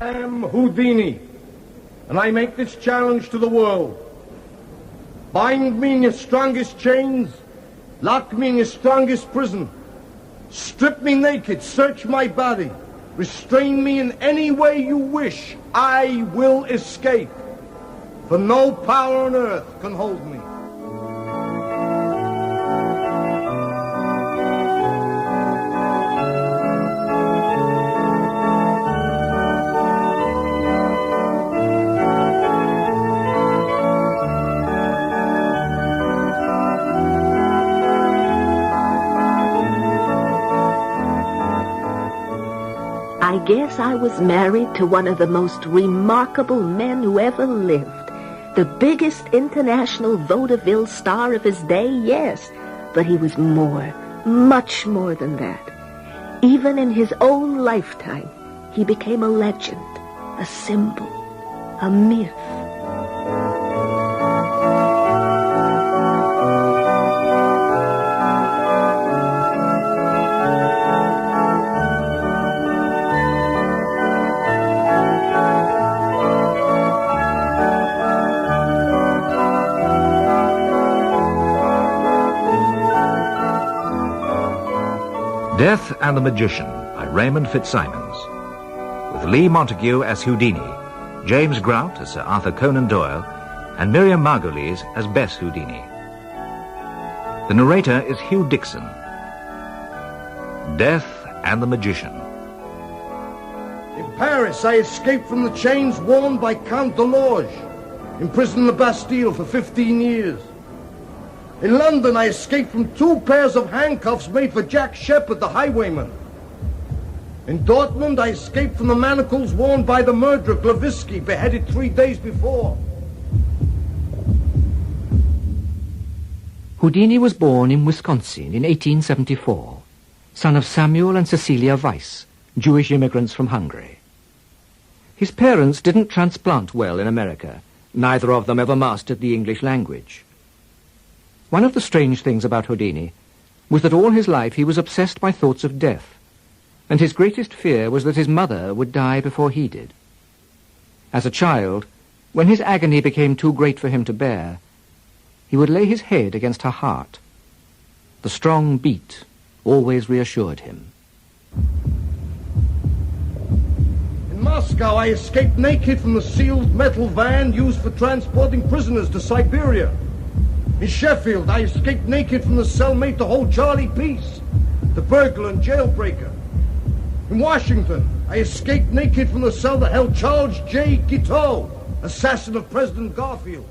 I am Houdini, and I make this challenge to the world. Bind me in your strongest chains, lock me in your strongest prison, strip me naked, search my body, restrain me in any way you wish. I will escape, for no power on earth can hold me. I guess I was married to one of the most remarkable men who ever lived. The biggest international vaudeville star of his day, yes. But he was more, much more than that. Even in his own lifetime, he became a legend, a symbol, a myth. Death and the Magician by Raymond Fitzsimons, with Lee Montague as Houdini, James Grout as Sir Arthur Conan Doyle, and Miriam Margolyes as Bess Houdini. The narrator is Hugh Dixon. Death and the Magician. In Paris, I escaped from the chains worn by Count de Lorge, imprisoned in the Bastille for 15 years. In London, I escaped from 2 pairs of handcuffs made for Jack Shepherd, the highwayman. In Dortmund, I escaped from the manacles worn by the murderer Glavisky, beheaded 3 days before. Houdini was born in Wisconsin in 1874, son of Samuel and Cecilia Weiss, Jewish immigrants from Hungary. His parents didn't transplant well in America. Neither of them ever mastered the English language. One of the strange things about Houdini was that all his life he was obsessed by thoughts of death, and his greatest fear was that his mother would die before he did. As a child, when his agony became too great for him to bear, he would lay his head against her heart. The strong beat always reassured him. In Moscow, I escaped naked from the sealed metal van used for transporting prisoners to Siberia. In Sheffield, I escaped naked from the cell made to hold Charlie Peace, the burglar and jailbreaker. In Washington, I escaped naked from the cell that held Charles J. Guiteau, assassin of President Garfield.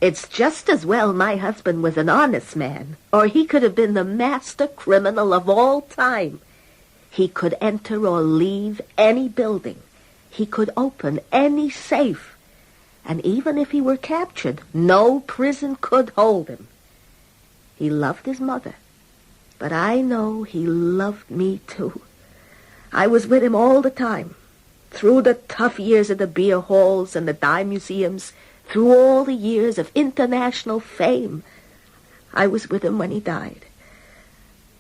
It's just as well my husband was an honest man, or he could have been the master criminal of all time. He could enter or leave any building. He could open any safe. And even if he were captured, no prison could hold him. He loved his mother, but I know he loved me too. I was with him all the time, through the tough years of the beer halls and the dime museums, through all the years of international fame. I was with him when he died.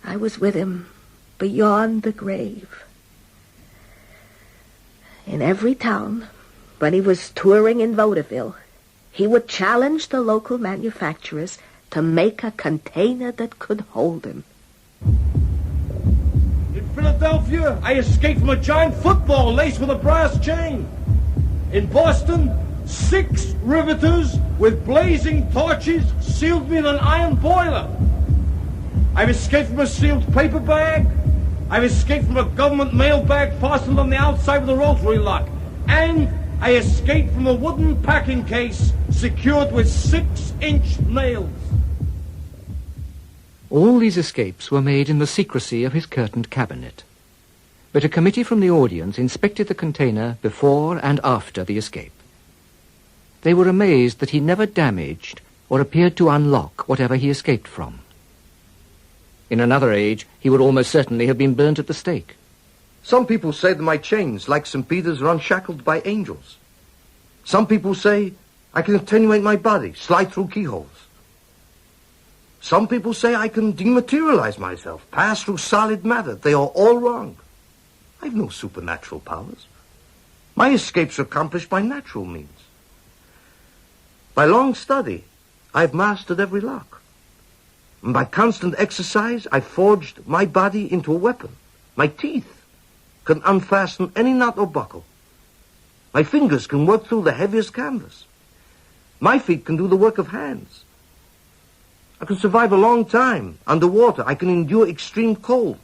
I was with him beyond the grave. In every town, when he was touring in vaudeville, he would challenge the local manufacturers to make a container that could hold him. In Philadelphia, I escaped from a giant football laced with a brass chain. In Boston, 6 riveters with blazing torches sealed me in an iron boiler. I've escaped from a sealed paper bag. I've escaped from a government mail bag fastened on the outside with a rotary lock. And I escaped from a wooden packing case secured with 6-inch nails. All these escapes were made in the secrecy of his curtained cabinet. But a committee from the audience inspected the container before and after the escape. They were amazed that he never damaged or appeared to unlock whatever he escaped from. In another age, he would almost certainly have been burnt at the stake. Some people say that my chains, like St. Peter's, are unshackled by angels. Some people say I can attenuate my body, slide through keyholes. Some people say I can dematerialize myself, pass through solid matter. They are all wrong. I have no supernatural powers. My escapes are accomplished by natural means. By long study, I've mastered every lock. And by constant exercise, I've forged my body into a weapon. My teeth can unfasten any knot or buckle. My fingers can work through the heaviest canvas. My feet can do the work of hands. I can survive a long time underwater. I can endure extreme cold.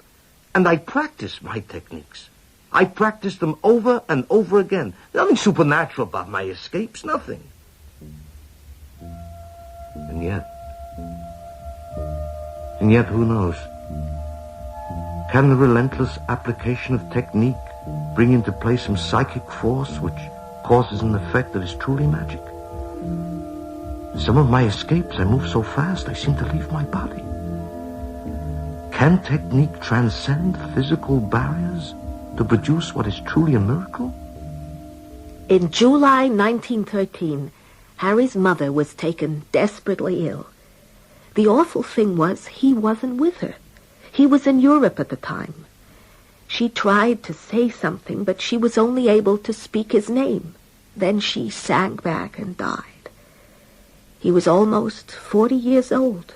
And I practice my techniques. I practice them over and over again. There's nothing supernatural about my escapes, nothing. And yet, who knows? Can the relentless application of technique bring into play some psychic force which causes an effect that is truly magic? In some of my escapes, I move so fast, I seem to leave my body. Can technique transcend physical barriers to produce what is truly a miracle? In July 1913, Harry's mother was taken desperately ill. The awful thing was he wasn't with her. He was in Europe at the time. She tried to say something, but she was only able to speak his name. Then she sank back and died. He was almost 40 years old,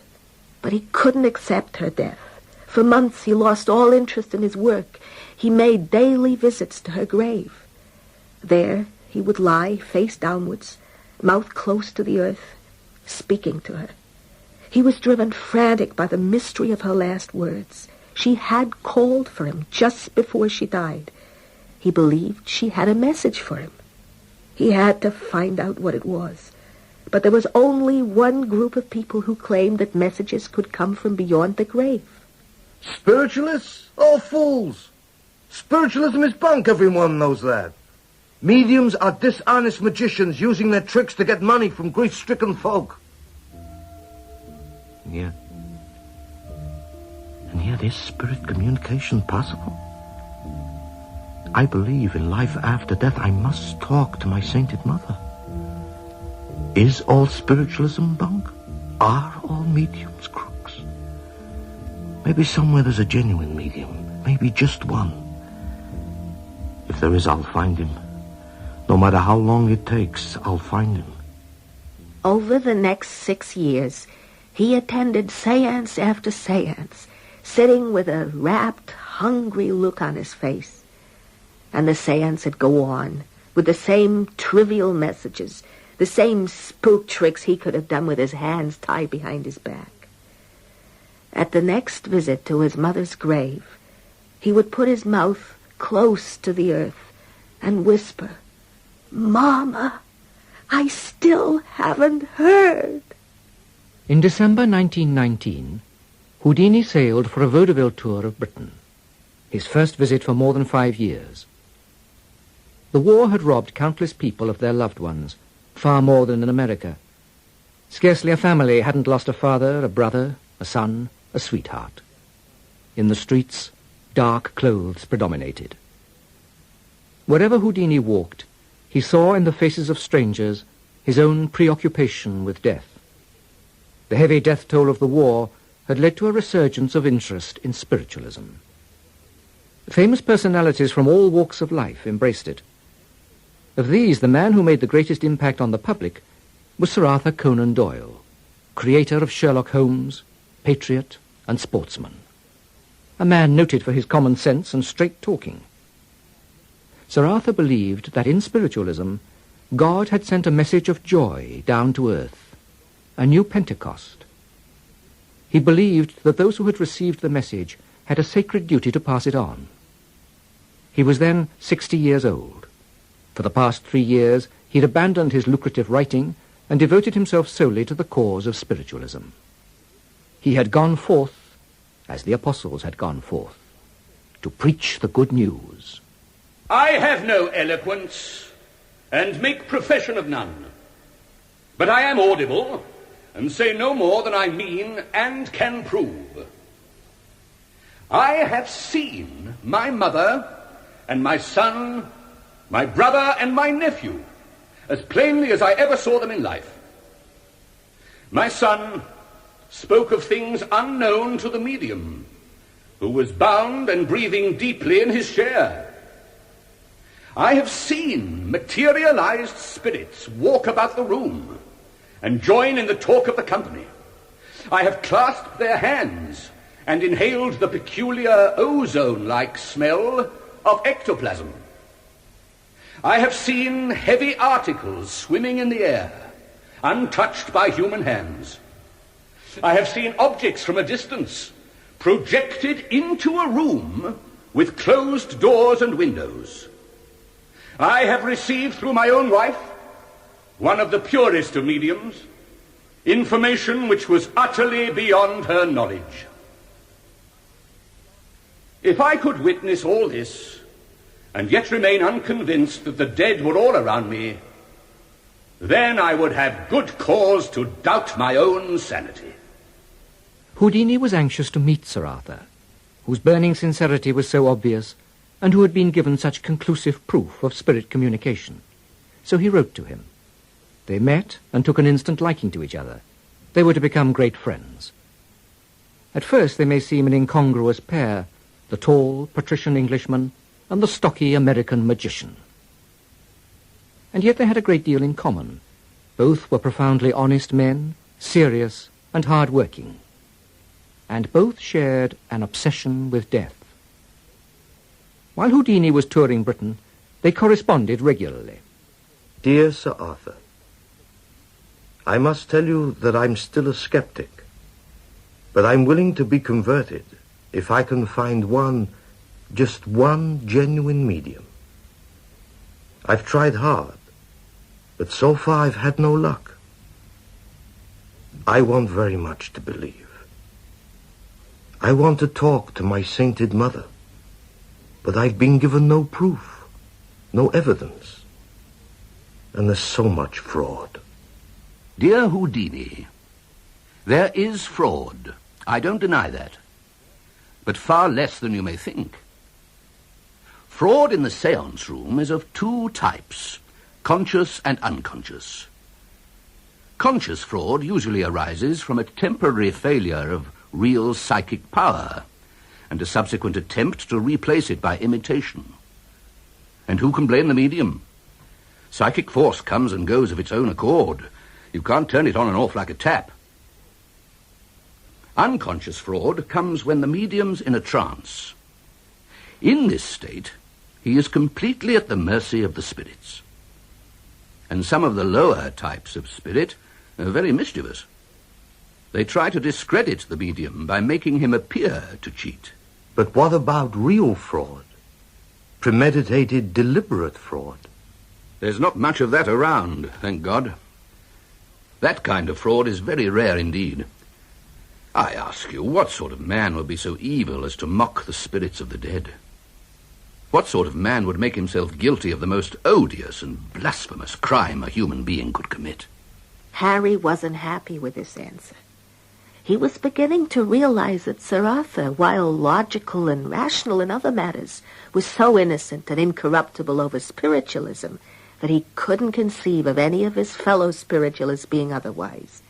but he couldn't accept her death. For months he lost all interest in his work. He made daily visits to her grave. There he would lie face downwards, mouth close to the earth, speaking to her. He was driven frantic by the mystery of her last words. She had called for him just before she died. He believed she had a message for him. He had to find out what it was. But there was only one group of people who claimed that messages could come from beyond the grave. Spiritualists? Oh, fools! Spiritualism is bunk, everyone knows that. Mediums are dishonest magicians using their tricks to get money from grief-stricken folk. And yet is spirit communication possible? I believe in life after death. I must talk to my sainted mother. Is all spiritualism bunk? Are all mediums crooks? Maybe somewhere there's a genuine medium. Maybe just one. If there is, I'll find him. No matter how long it takes, I'll find him. Over the next 6 years, he attended séance after séance, sitting with a rapt, hungry look on his face. And the séance would go on, with the same trivial messages, the same spook tricks he could have done with his hands tied behind his back. At the next visit to his mother's grave, he would put his mouth close to the earth and whisper, "Mama, I still haven't heard." In December 1919, Houdini sailed for a vaudeville tour of Britain, his first visit for more than 5 years. The war had robbed countless people of their loved ones, far more than in America. Scarcely a family hadn't lost a father, a brother, a son, a sweetheart. In the streets, dark clothes predominated. Wherever Houdini walked, he saw in the faces of strangers his own preoccupation with death. The heavy death toll of the war had led to a resurgence of interest in spiritualism. Famous personalities from all walks of life embraced it. Of these, the man who made the greatest impact on the public was Sir Arthur Conan Doyle, creator of Sherlock Holmes, patriot, and sportsman. A man noted for his common sense and straight talking. Sir Arthur believed that in spiritualism, God had sent a message of joy down to earth, a new Pentecost. He believed that those who had received the message had a sacred duty to pass it on. He was then 60 years old. For the past 3 years, he'd abandoned his lucrative writing and devoted himself solely to the cause of spiritualism. He had gone forth, as the apostles had gone forth, to preach the good news. I have no eloquence, and make profession of none. But I am audible, and say no more than I mean and can prove. I have seen my mother and my son, my brother and my nephew, as plainly as I ever saw them in life. My son spoke of things unknown to the medium, who was bound and breathing deeply in his share. I have seen materialized spirits walk about the room and join in the talk of the company. I have clasped their hands and inhaled the peculiar ozone-like smell of ectoplasm. I have seen heavy articles swimming in the air, untouched by human hands. I have seen objects from a distance projected into a room with closed doors and windows. I have received through my own wife, one of the purest of mediums, information which was utterly beyond her knowledge. If I could witness all this and yet remain unconvinced that the dead were all around me, then I would have good cause to doubt my own sanity. Houdini was anxious to meet Sir Arthur, whose burning sincerity was so obvious and who had been given such conclusive proof of spirit communication. So he wrote to him. They met and took an instant liking to each other. They were to become great friends. At first they may seem an incongruous pair, the tall, patrician Englishman and the stocky American magician. And yet they had a great deal in common. Both were profoundly honest men, serious and hard-working. And both shared an obsession with death. While Houdini was touring Britain, they corresponded regularly. Dear Sir Arthur, I must tell you that I'm still a skeptic, but I'm willing to be converted if I can find just one genuine medium. I've tried hard, but so far I've had no luck. I want very much to believe. I want to talk to my sainted mother, but I've been given no proof, no evidence, and there's so much fraud. Dear Houdini, there is fraud. I don't deny that. But far less than you may think. Fraud in the séance room is of two types, conscious and unconscious. Conscious fraud usually arises from a temporary failure of real psychic power and a subsequent attempt to replace it by imitation. And who can blame the medium? Psychic force comes and goes of its own accord. You can't turn it on and off like a tap. Unconscious fraud comes when the medium's in a trance. In this state, he is completely at the mercy of the spirits. And some of the lower types of spirit are very mischievous. They try to discredit the medium by making him appear to cheat. But what about real fraud? Premeditated, deliberate fraud? There's not much of that around, thank God. That kind of fraud is very rare indeed. I ask you, what sort of man would be so evil as to mock the spirits of the dead? What sort of man would make himself guilty of the most odious and blasphemous crime a human being could commit? Harry wasn't happy with this answer. He was beginning to realize that Sir Arthur, while logical and rational in other matters, was so innocent and incorruptible over spiritualism that he couldn't conceive of any of his fellow spiritualists being otherwise.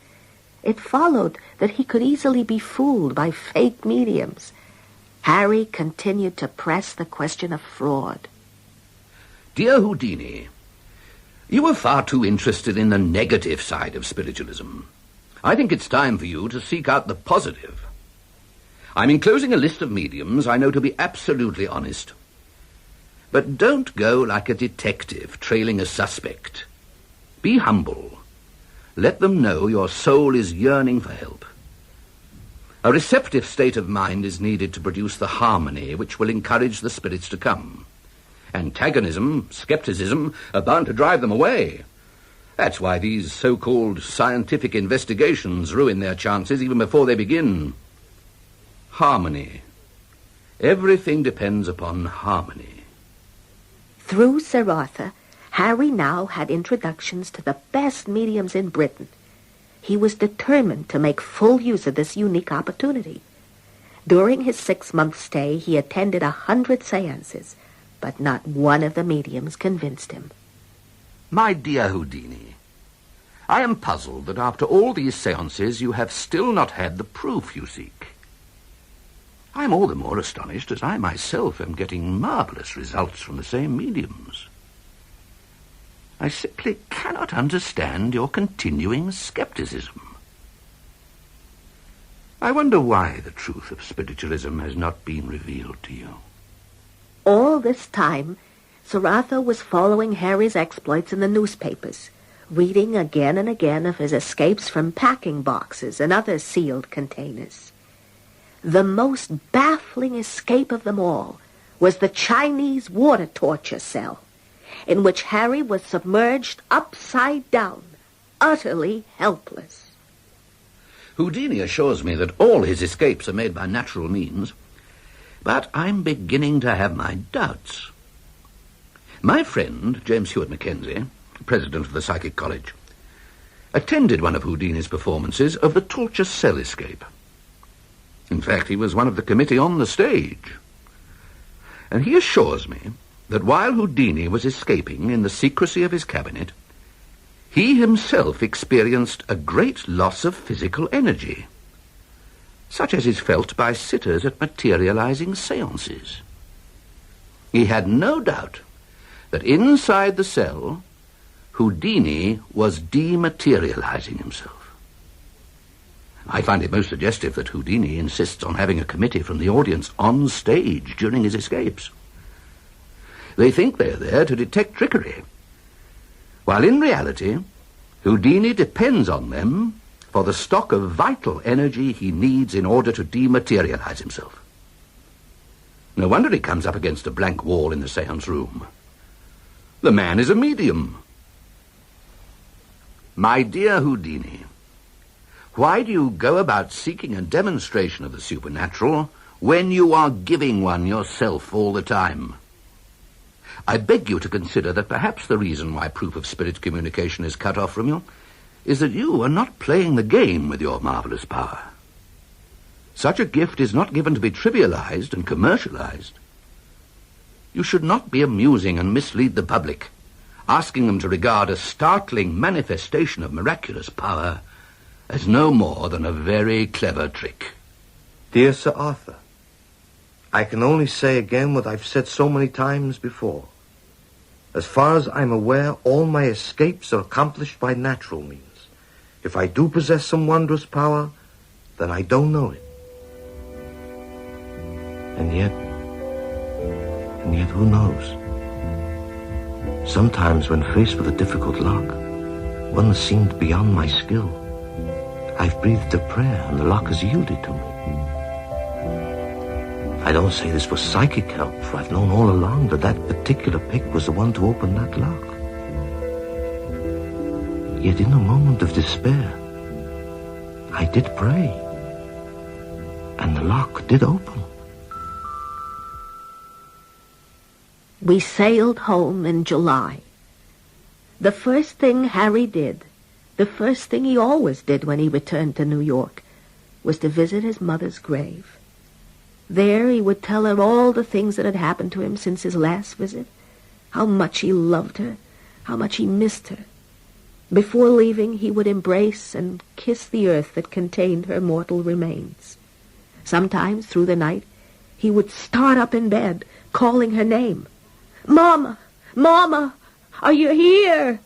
It followed that he could easily be fooled by fake mediums. Harry continued to press the question of fraud. Dear Houdini, you are far too interested in the negative side of spiritualism. I think it's time for you to seek out the positive. I'm enclosing a list of mediums I know to be absolutely honest. But don't go like a detective trailing a suspect. Be humble. Let them know your soul is yearning for help. A receptive state of mind is needed to produce the harmony which will encourage the spirits to come. Antagonism, skepticism are bound to drive them away. That's why these so-called scientific investigations ruin their chances even before they begin. Harmony. Everything depends upon harmony. Through Sir Arthur, Harry now had introductions to the best mediums in Britain. He was determined to make full use of this unique opportunity. During his 6-month stay, he attended 100 seances, but not one of the mediums convinced him. My dear Houdini, I am puzzled that after all these seances you have still not had the proof you seek. I am all the more astonished as I myself am getting marvelous results from the same mediums. I simply cannot understand your continuing skepticism. I wonder why the truth of spiritualism has not been revealed to you. All this time, Sir Arthur was following Harry's exploits in the newspapers, reading again and again of his escapes from packing boxes and other sealed containers. The most baffling escape of them all was the Chinese water torture cell, in which Harry was submerged upside down, utterly helpless. Houdini assures me that all his escapes are made by natural means, but I'm beginning to have my doubts. My friend, James Hewitt Mackenzie, president of the Psychic College, attended one of Houdini's performances of the torture cell escape. In fact, he was one of the committee on the stage. And he assures me that while Houdini was escaping in the secrecy of his cabinet, he himself experienced a great loss of physical energy, such as is felt by sitters at materializing seances. He had no doubt that inside the cell, Houdini was dematerializing himself. I find it most suggestive that Houdini insists on having a committee from the audience on stage during his escapes. They think they're there to detect trickery, while in reality, Houdini depends on them for the stock of vital energy he needs in order to dematerialize himself. No wonder he comes up against a blank wall in the seance room. The man is a medium. My dear Houdini, why do you go about seeking a demonstration of the supernatural when you are giving one yourself all the time? I beg you to consider that perhaps the reason why proof of spirit communication is cut off from you is that you are not playing the game with your marvelous power. Such a gift is not given to be trivialized and commercialized. You should not be amusing and mislead the public, asking them to regard a startling manifestation of miraculous power as no more than a very clever trick. Dear Sir Arthur, I can only say again what I've said so many times before. As far as I'm aware, all my escapes are accomplished by natural means. If I do possess some wondrous power, then I don't know it. And yet, who knows? Sometimes when faced with a difficult lock, one that seemed beyond my skill, I've breathed a prayer and the lock has yielded to me. I don't say this for psychic help, for I've known all along that that particular pick was the one to open that lock. Yet in a moment of despair, I did pray, and the lock did open. We sailed home in July. The first thing Harry did, the first thing he always did when he returned to New York, was to visit his mother's grave. There he would tell her all the things that had happened to him since his last visit, how much he loved her, how much he missed her. Before leaving, he would embrace and kiss the earth that contained her mortal remains. Sometimes, through the night, he would start up in bed, calling her name. "Mama! Mama! Are you here?"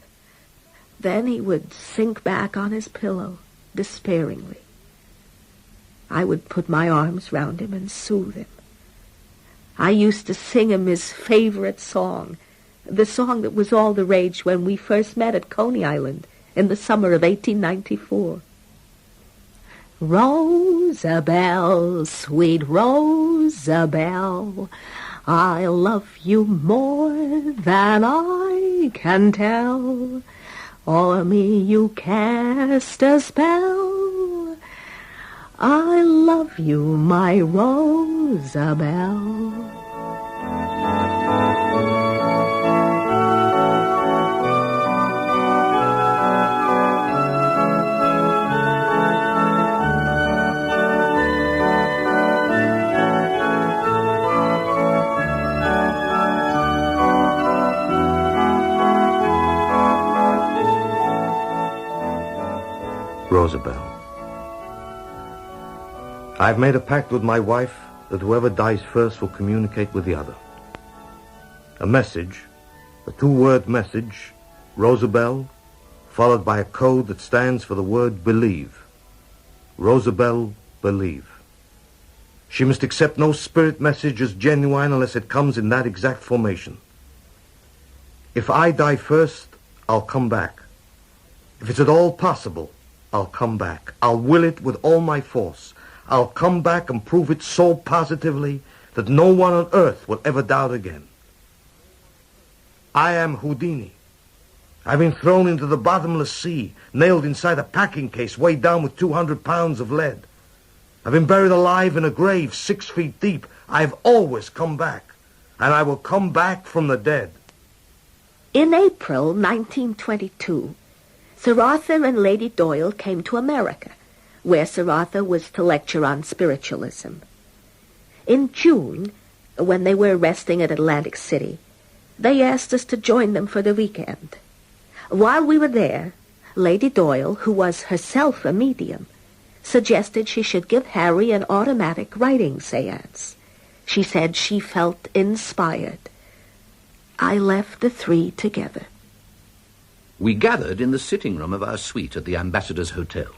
Then he would sink back on his pillow, despairingly. I would put my arms round him and soothe him. I used to sing him his favorite song, the song that was all the rage when we first met at Coney Island in the summer of 1894. Rosabelle, sweet Rosabelle, I love you more than I can tell. O'er me you cast a spell. I love you, my Rosabelle. Rosabelle, I've made a pact with my wife that whoever dies first will communicate with the other. A message, a 2-word message, Rosabelle, followed by a code that stands for the word believe. Rosabelle, believe. She must accept no spirit message as genuine unless it comes in that exact formation. If I die first, I'll come back. If it's at all possible, I'll come back. I'll will it with all my force. I'll come back and prove it so positively that no one on earth will ever doubt again. I am Houdini. I've been thrown into the bottomless sea, nailed inside a packing case weighed down with 200 pounds of lead. I've been buried alive in a grave 6 feet deep. I've always come back, and I will come back from the dead. In April 1922, Sir Arthur and Lady Doyle came to America, where Sir Arthur was to lecture on spiritualism. In June, when they were resting at Atlantic City, they asked us to join them for the weekend. While we were there, Lady Doyle, who was herself a medium, suggested she should give Harry an automatic writing seance. She said she felt inspired. I left the three together. We gathered in the sitting room of our suite at the Ambassador's Hotel.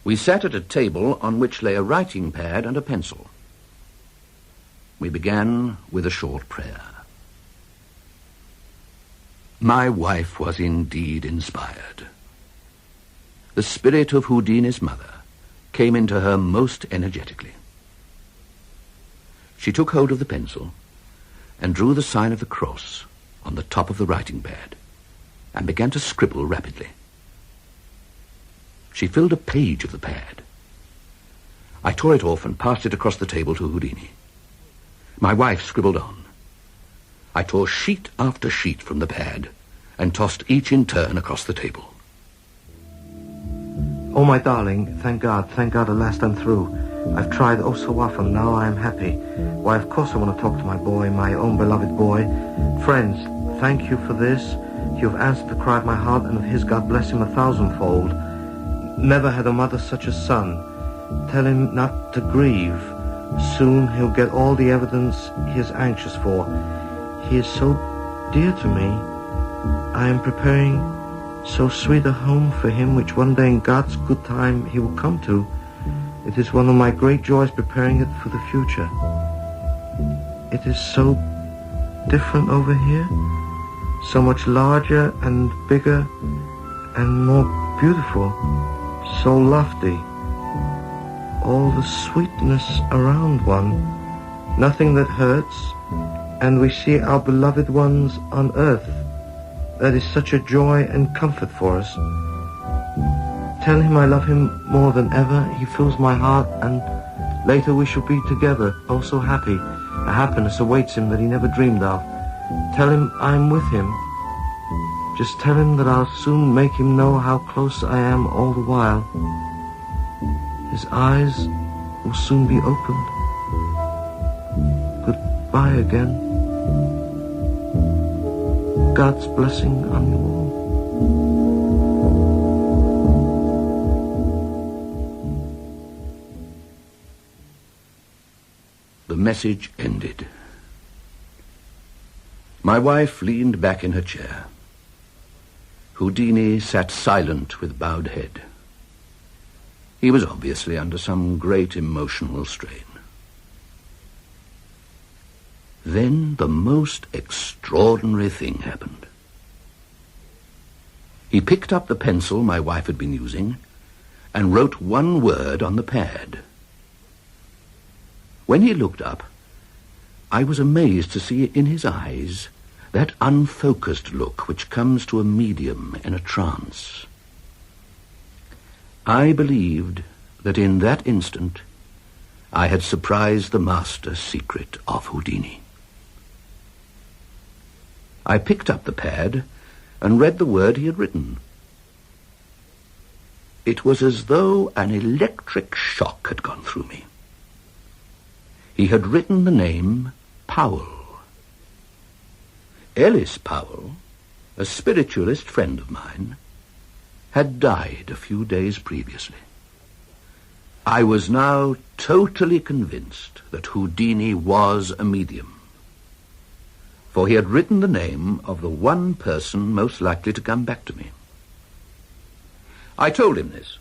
We sat at a table on which lay a writing pad and a pencil. We began with a short prayer. My wife was indeed inspired. The spirit of Houdini's mother came into her most energetically. She took hold of the pencil and drew the sign of the cross on the top of the writing pad and began to scribble rapidly. She filled a page of the pad. I tore it off and passed it across the table to Houdini. My wife scribbled on. I tore sheet after sheet from the pad and tossed each in turn across the table. Oh, my darling, thank God at last I'm through. I've tried oh so often, now I am happy. Why, of course I want to talk to my boy, my own beloved boy. Friends, thank you for this. You have answered the cry of my heart, and of his God bless him 1,000-fold. Never had a mother such a son. Tell him not to grieve. Soon he'll get all the evidence he is anxious for. He is so dear to me. I am preparing so sweet a home for him, which one day in God's good time he will come to. It is one of my great joys preparing it for the future. It is so different over here, so much larger and bigger and more beautiful, so lofty. All the sweetness around one, nothing that hurts, and we see our beloved ones on earth. That is such a joy and comfort for us. Tell him I love him more than ever. He fills my heart, and later we shall be together, oh so happy. A happiness awaits him that he never dreamed of. Tell him I'm with him. Just tell him that I'll soon make him know how close I am all the while. His eyes will soon be opened. Goodbye again. God's blessing on you all. The message ended. My wife leaned back in her chair. Houdini sat silent with bowed head. He was obviously under some great emotional strain. Then the most extraordinary thing happened. He picked up the pencil my wife had been using and wrote one word on the pad. When he looked up, I was amazed to see in his eyes that unfocused look which comes to a medium in a trance. I believed that in that instant I had surprised the master secret of Houdini. I picked up the pad and read the word he had written. It was as though an electric shock had gone through me. He had written the name Powell. Ellis Powell, a spiritualist friend of mine, had died a few days previously. I was now totally convinced that Houdini was a medium. for he had written the name of the one person most likely to come back to me. I told him this,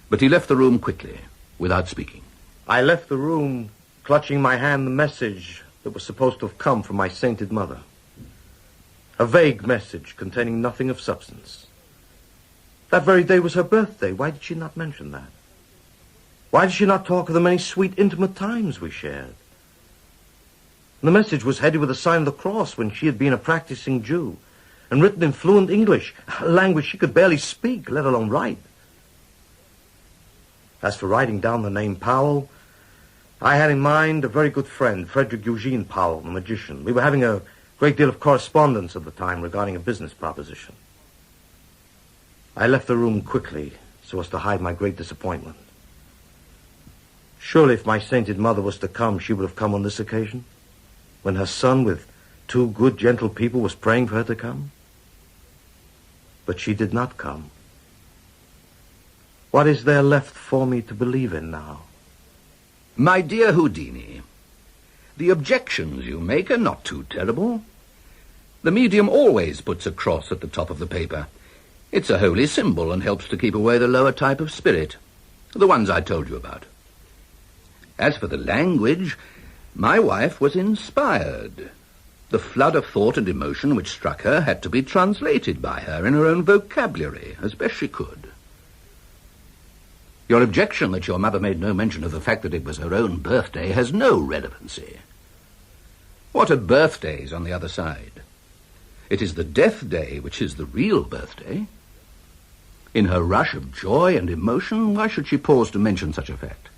but he left the room quickly, without speaking. I left the room, clutching in my hand the message that was supposed to have come from my sainted mother. A vague message containing nothing of substance. That very day was her birthday. Why did she not mention that? Why did she not talk of the many sweet, intimate times we shared? And the message was headed with a sign of the cross when she had been a practicing Jew, and written in fluent English, a language she could barely speak, let alone write. As for writing down the name Powell, I had in mind a very good friend, Frederick Eugene Powell, the magician. We were having a great deal of correspondence at the time regarding a business proposition. I left the room quickly so as to hide my great disappointment. Surely if my sainted mother was to come, she would have come on this occasion, when her son with two good, gentle people was praying for her to come. But she did not come. What is there left for me to believe in now? My dear Houdini, the objections you make are not too terrible. The medium always puts a cross at the top of the paper. It's a holy symbol and helps to keep away the lower type of spirit, the ones I told you about. As for the language, my wife was inspired. The flood of thought and emotion which struck her had to be translated by her in her own vocabulary, as best she could. Your objection that your mother made no mention of the fact that it was her own birthday has no relevancy. What are birthdays on the other side? It is the death day which is the real birthday. In her rush of joy and emotion, why should she pause to mention such a fact?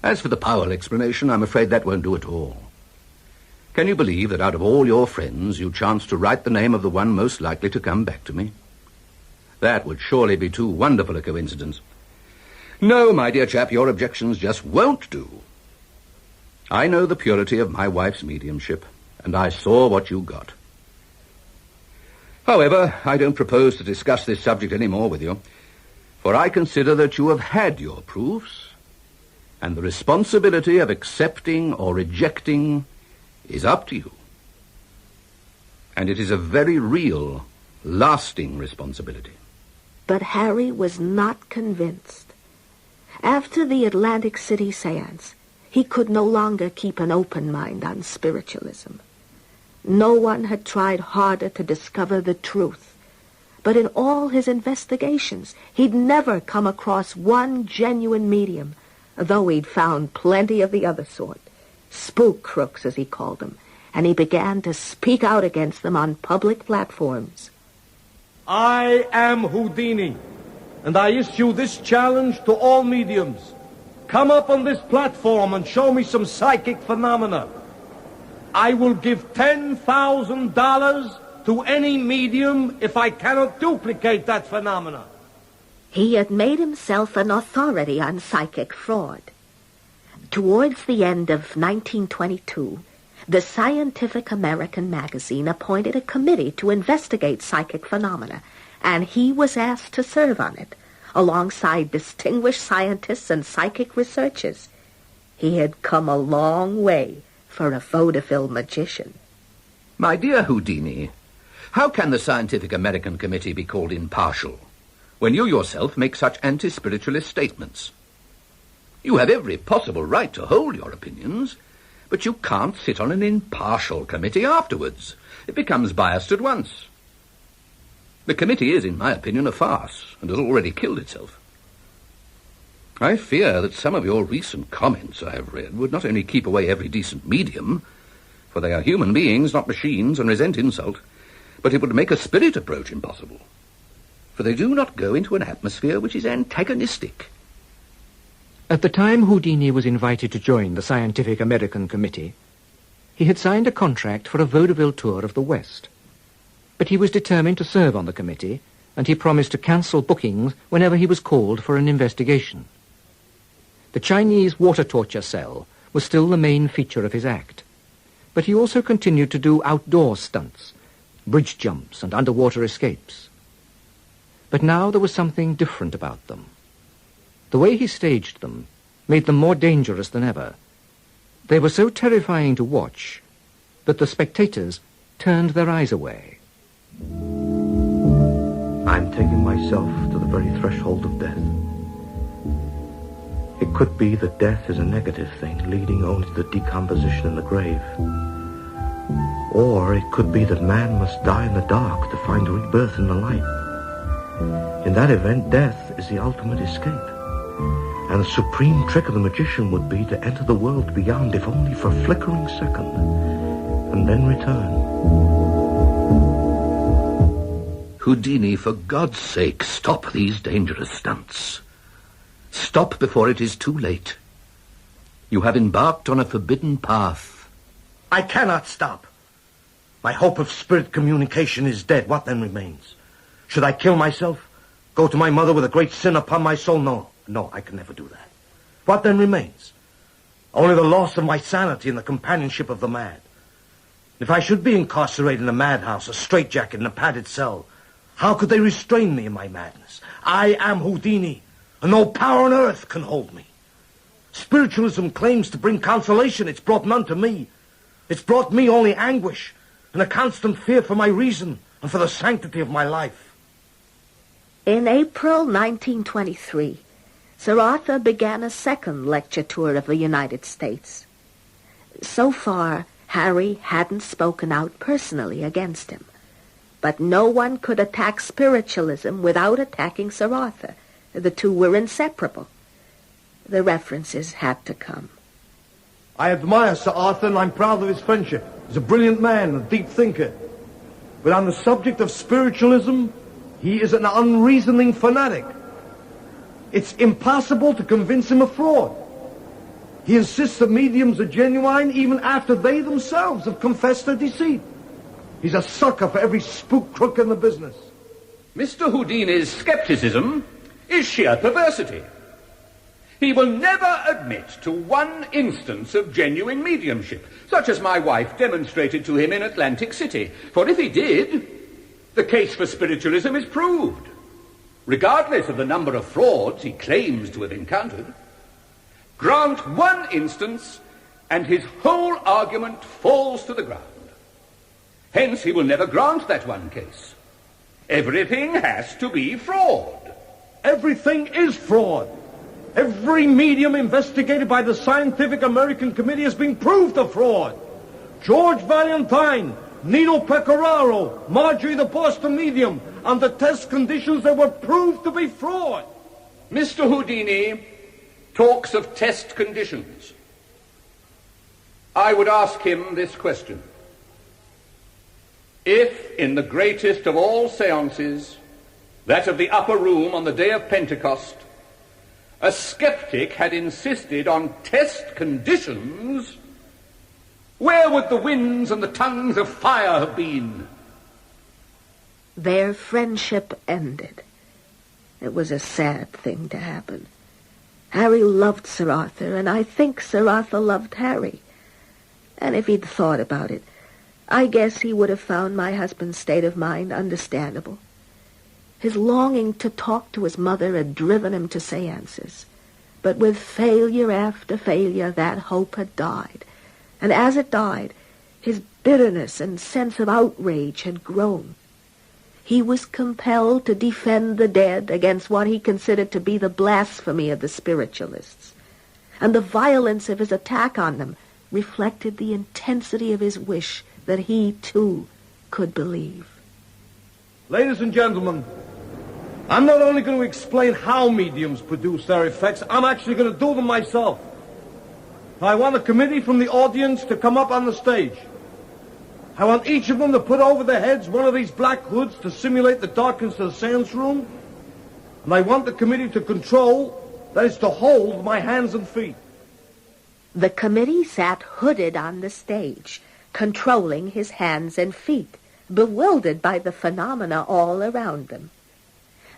As for the Powell explanation, I'm afraid that won't do at all. Can you believe that out of all your friends you chanced to write the name of the one most likely to come back to me? That would surely be too wonderful a coincidence. No, my dear chap, your objections just won't do. I know the purity of my wife's mediumship, and I saw what you got. However, I don't propose to discuss this subject any more with you, for I consider that you have had your proofs, and the responsibility of accepting or rejecting is up to you. And it is a very real, lasting responsibility. But Harry was not convinced. After the Atlantic City seance, he could no longer keep an open mind on spiritualism. No one had tried harder to discover the truth. But in all his investigations, he'd never come across one genuine medium, though he'd found plenty of the other sort, spook crooks as he called them, and he began to speak out against them on public platforms. I am Houdini, and I issue this challenge to all mediums. Come up on this platform and show me some psychic phenomena. I will give $10,000 to any medium if I cannot duplicate that phenomena. He had made himself an authority on psychic fraud. Towards the end of 1922, the Scientific American magazine appointed a committee to investigate psychic phenomena, and he was asked to serve on it, alongside distinguished scientists and psychic researchers. He had come a long way for a vaudeville magician. My dear Houdini, how can the Scientific American Committee be called impartial when you yourself make such anti-spiritualist statements? You have every possible right to hold your opinions, but you can't sit on an impartial committee afterwards. It becomes biased at once. The committee is, in my opinion, a farce, and has already killed itself. I fear that some of your recent comments I have read would not only keep away every decent medium, for they are human beings, not machines, and resent insult, but it would make a spirit approach impossible, for they do not go into an atmosphere which is antagonistic. At the time Houdini was invited to join the Scientific American Committee, he had signed a contract for a vaudeville tour of the West. But he was determined to serve on the committee, and he promised to cancel bookings whenever he was called for an investigation. The Chinese water torture cell was still the main feature of his act, but he also continued to do outdoor stunts, bridge jumps and underwater escapes. But now there was something different about them. The way he staged them made them more dangerous than ever. They were so terrifying to watch but the spectators turned their eyes away. I'm taking myself to the very threshold of death. It could be that death is a negative thing, leading only to the decomposition in the grave. Or it could be that man must die in the dark to find rebirth in the light. In that event, death is the ultimate escape. And the supreme trick of the magician would be to enter the world beyond, if only for a flickering second, and then return. Houdini, for God's sake, stop these dangerous stunts. Stop before it is too late. You have embarked on a forbidden path. I cannot stop. My hope of spirit communication is dead. What then remains? Should I kill myself? Go to my mother with a great sin upon my soul? No, I can never do that. What then remains? Only the loss of my sanity and the companionship of the mad. If I should be incarcerated in a madhouse, a straitjacket in a padded cell, how could they restrain me in my madness? I am Houdini, and no power on earth can hold me. Spiritualism claims to bring consolation. It's brought none to me. It's brought me only anguish and a constant fear for my reason and for the sanctity of my life. In April 1923, Sir Arthur began a second lecture tour of the United States. So far, Harry hadn't spoken out personally against him. But no one could attack spiritualism without attacking Sir Arthur. The two were inseparable. The references had to come. I admire Sir Arthur, and I'm proud of his friendship. He's a brilliant man, a deep thinker. But on the subject of spiritualism, he is an unreasoning fanatic. It's impossible to convince him of fraud. He insists that mediums are genuine even after they themselves have confessed their deceit. He's a sucker for every spook crook in the business. Mr. Houdini's skepticism is sheer perversity. He will never admit to one instance of genuine mediumship, such as my wife demonstrated to him in Atlantic City. For if he did, the case for spiritualism is proved, regardless of the number of frauds he claims to have encountered. Grant one instance, and his whole argument falls to the ground. Hence, he will never grant that one case. Everything has to be fraud. Everything is fraud. Every medium investigated by the Scientific American Committee has been proved a fraud. George Valentine, Nino Pecoraro, Marjorie the Boston medium, under test conditions they were proved to be fraud. Mr. Houdini talks of test conditions. I would ask him this question. If, in the greatest of all seances, that of the upper room on the day of Pentecost, a skeptic had insisted on test conditions, where would the winds and the tongues of fire have been? Their friendship ended. It was a sad thing to happen. Harry loved Sir Arthur, and I think Sir Arthur loved Harry. And if he'd thought about it, I guess he would have found my husband's state of mind understandable. His longing to talk to his mother had driven him to seances. But with failure after failure, that hope had died. And as it died, his bitterness and sense of outrage had grown. He was compelled to defend the dead against what he considered to be the blasphemy of the spiritualists. And the violence of his attack on them reflected the intensity of his wish that he, too, could believe. Ladies and gentlemen, I'm not only going to explain how mediums produce their effects, I'm actually going to do them myself. I want a committee from the audience to come up on the stage. I want each of them to put over their heads one of these black hoods to simulate the darkness of the seance room. And I want the committee to control, that is to hold, my hands and feet. The committee sat hooded on the stage, controlling his hands and feet, bewildered by the phenomena all around them.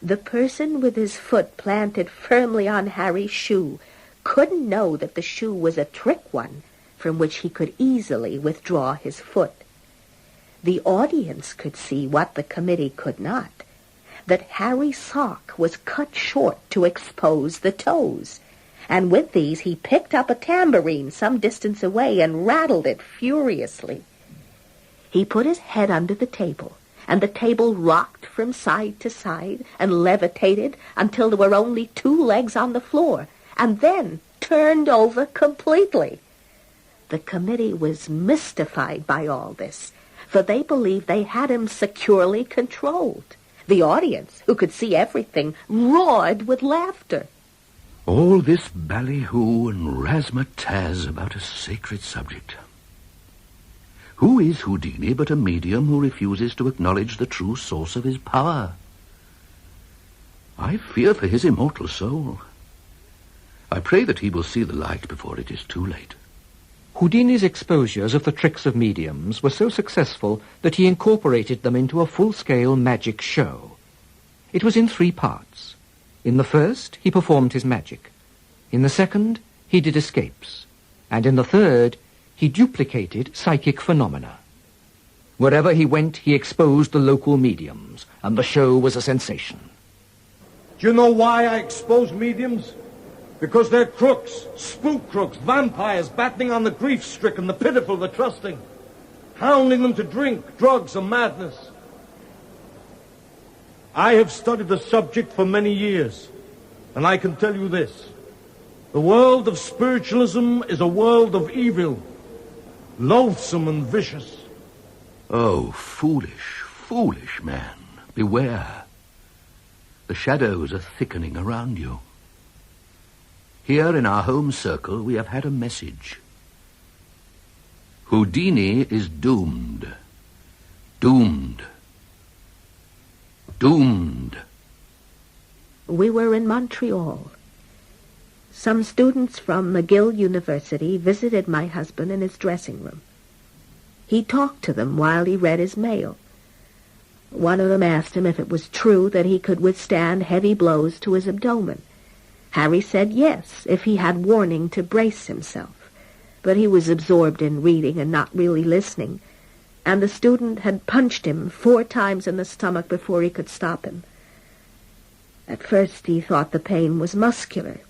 The person with his foot planted firmly on Harry's shoe couldn't know that the shoe was a trick one from which he could easily withdraw his foot. The audience could see what the committee could not, that Harry's sock was cut short to expose the toes, and with these he picked up a tambourine some distance away and rattled it furiously. He put his head under the table, and the table rocked from side to side and levitated until there were only 2 legs on the floor, and then turned over completely. The committee was mystified by all this, for they believed they had him securely controlled. The audience, who could see everything, roared with laughter. All this ballyhoo and razzmatazz about a sacred subject. Who is Houdini but a medium who refuses to acknowledge the true source of his power? I fear for his immortal soul. I pray that he will see the light before it is too late. Houdini's exposures of the tricks of mediums were so successful that he incorporated them into a full-scale magic show. It was in 3 parts. In the first, he performed his magic. In the second, he did escapes. And in the third, he duplicated psychic phenomena. Wherever he went, he exposed the local mediums, and the show was a sensation. Do you know why I expose mediums? Because they're crooks, spook crooks, vampires, battening on the grief-stricken, the pitiful, the trusting, hounding them to drink, drugs, and madness. I have studied the subject for many years, and I can tell you this. The world of spiritualism is a world of evil, loathsome and vicious. Oh, foolish, foolish man, beware. The shadows are thickening around you. Here in our home circle we have had a message. Houdini is doomed. Doomed. Doomed. We were in Montreal. Some students from McGill University visited my husband in his dressing room. He talked to them while he read his mail. One of them asked him if it was true that he could withstand heavy blows to his abdomen. Harry said yes, if he had warning to brace himself. But he was absorbed in reading and not really listening, and the student had punched him 4 times in the stomach before he could stop him. At first he thought the pain was muscular,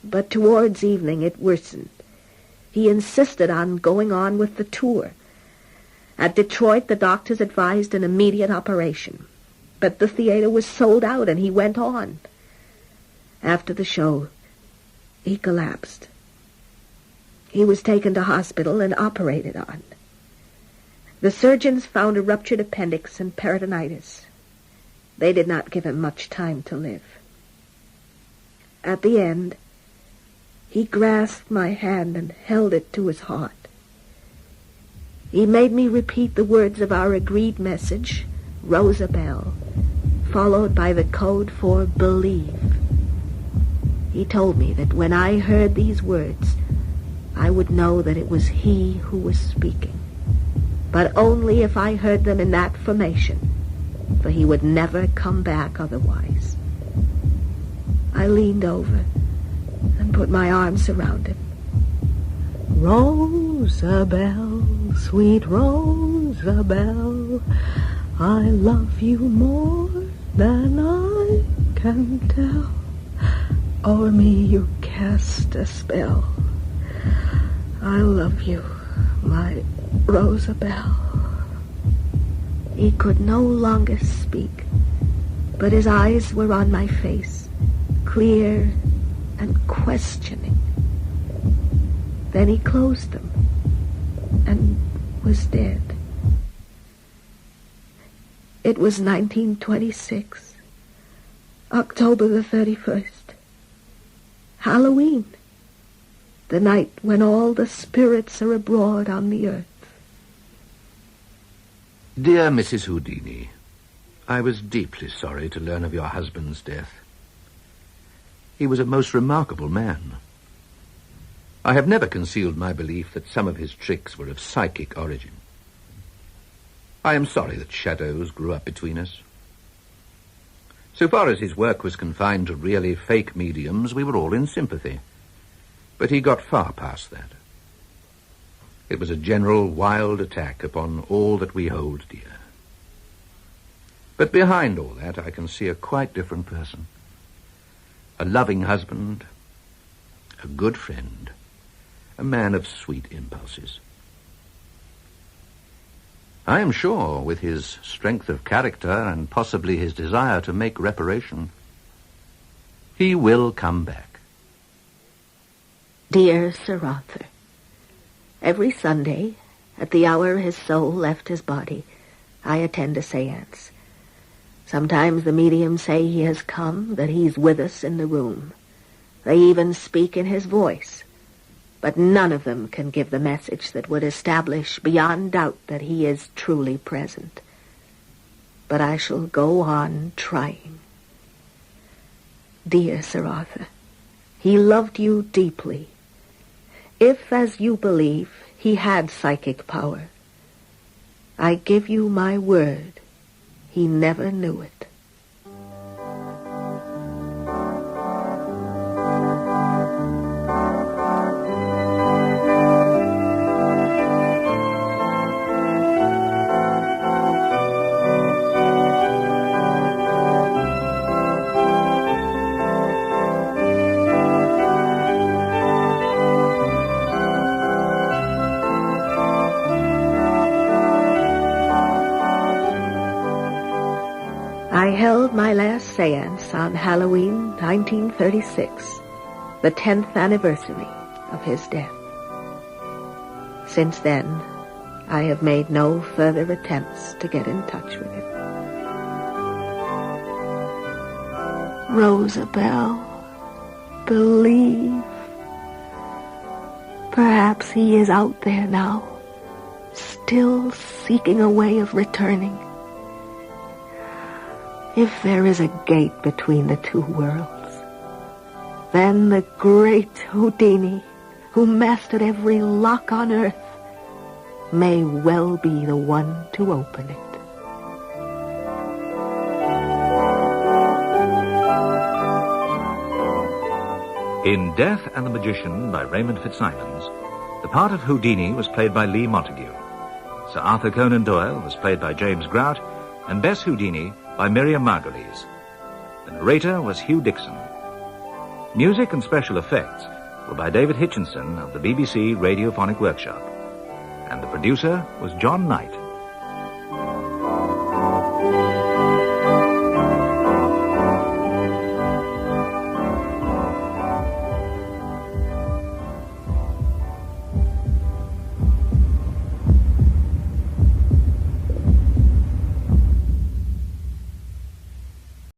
but towards evening it worsened. He insisted on going on with the tour. At Detroit, the doctors advised an immediate operation, but the theater was sold out and he went on. After the show, he collapsed. He was taken to hospital and operated on. The surgeons found a ruptured appendix and peritonitis. They did not give him much time to live. At the end, he grasped my hand and held it to his heart. He made me repeat the words of our agreed message, Rosabelle, followed by the code for believe. He told me that when I heard these words, I would know that it was he who was speaking, but only if I heard them in that formation, for he would never come back otherwise. I leaned over and put my arms around him. Rosabelle, sweet Rosabelle, I love you more than I can tell. O'er me you cast a spell. I love you, my Rosabelle. He could no longer speak, but his eyes were on my face, clear and questioning. Then he closed them and was dead. It was 1926, October the 31st. Halloween, the night when all the spirits are abroad on the earth. Dear Mrs. Houdini, I was deeply sorry to learn of your husband's death. He was a most remarkable man. I have never concealed my belief that some of his tricks were of psychic origin. I am sorry that shadows grew up between us. So far as his work was confined to really fake mediums, we were all in sympathy. But he got far past that. It was a general wild attack upon all that we hold dear. But behind all that, I can see a quite different person. A loving husband, a good friend, a man of sweet impulses. I am sure, with his strength of character and possibly his desire to make reparation, he will come back. Dear Sir Arthur, every Sunday, at the hour his soul left his body, I attend a séance. Sometimes the mediums say he has come, that he's with us in the room. They even speak in his voice. But none of them can give the message that would establish beyond doubt that he is truly present. But I shall go on trying. Dear Sir Arthur, he loved you deeply. If, as you believe, he had psychic power, I give you my word, he never knew it. I held my last séance on Halloween 1936, the 10th anniversary of his death. Since then, I have made no further attempts to get in touch with him. Rosabelle, believe. Perhaps he is out there now, still seeking a way of returning. If there is a gate between the two worlds, then the great Houdini, who mastered every lock on earth, may well be the one to open it. In Death and the Magician by Raymond Fitzsimons, the part of Houdini was played by Lee Montague. Sir Arthur Conan Doyle was played by James Grout, and Bess Houdini by Miriam Margolyes. The narrator was Hugh Dixon. Music and special effects were by David Hitchinson of the BBC Radiophonic Workshop. And the producer was John Knight.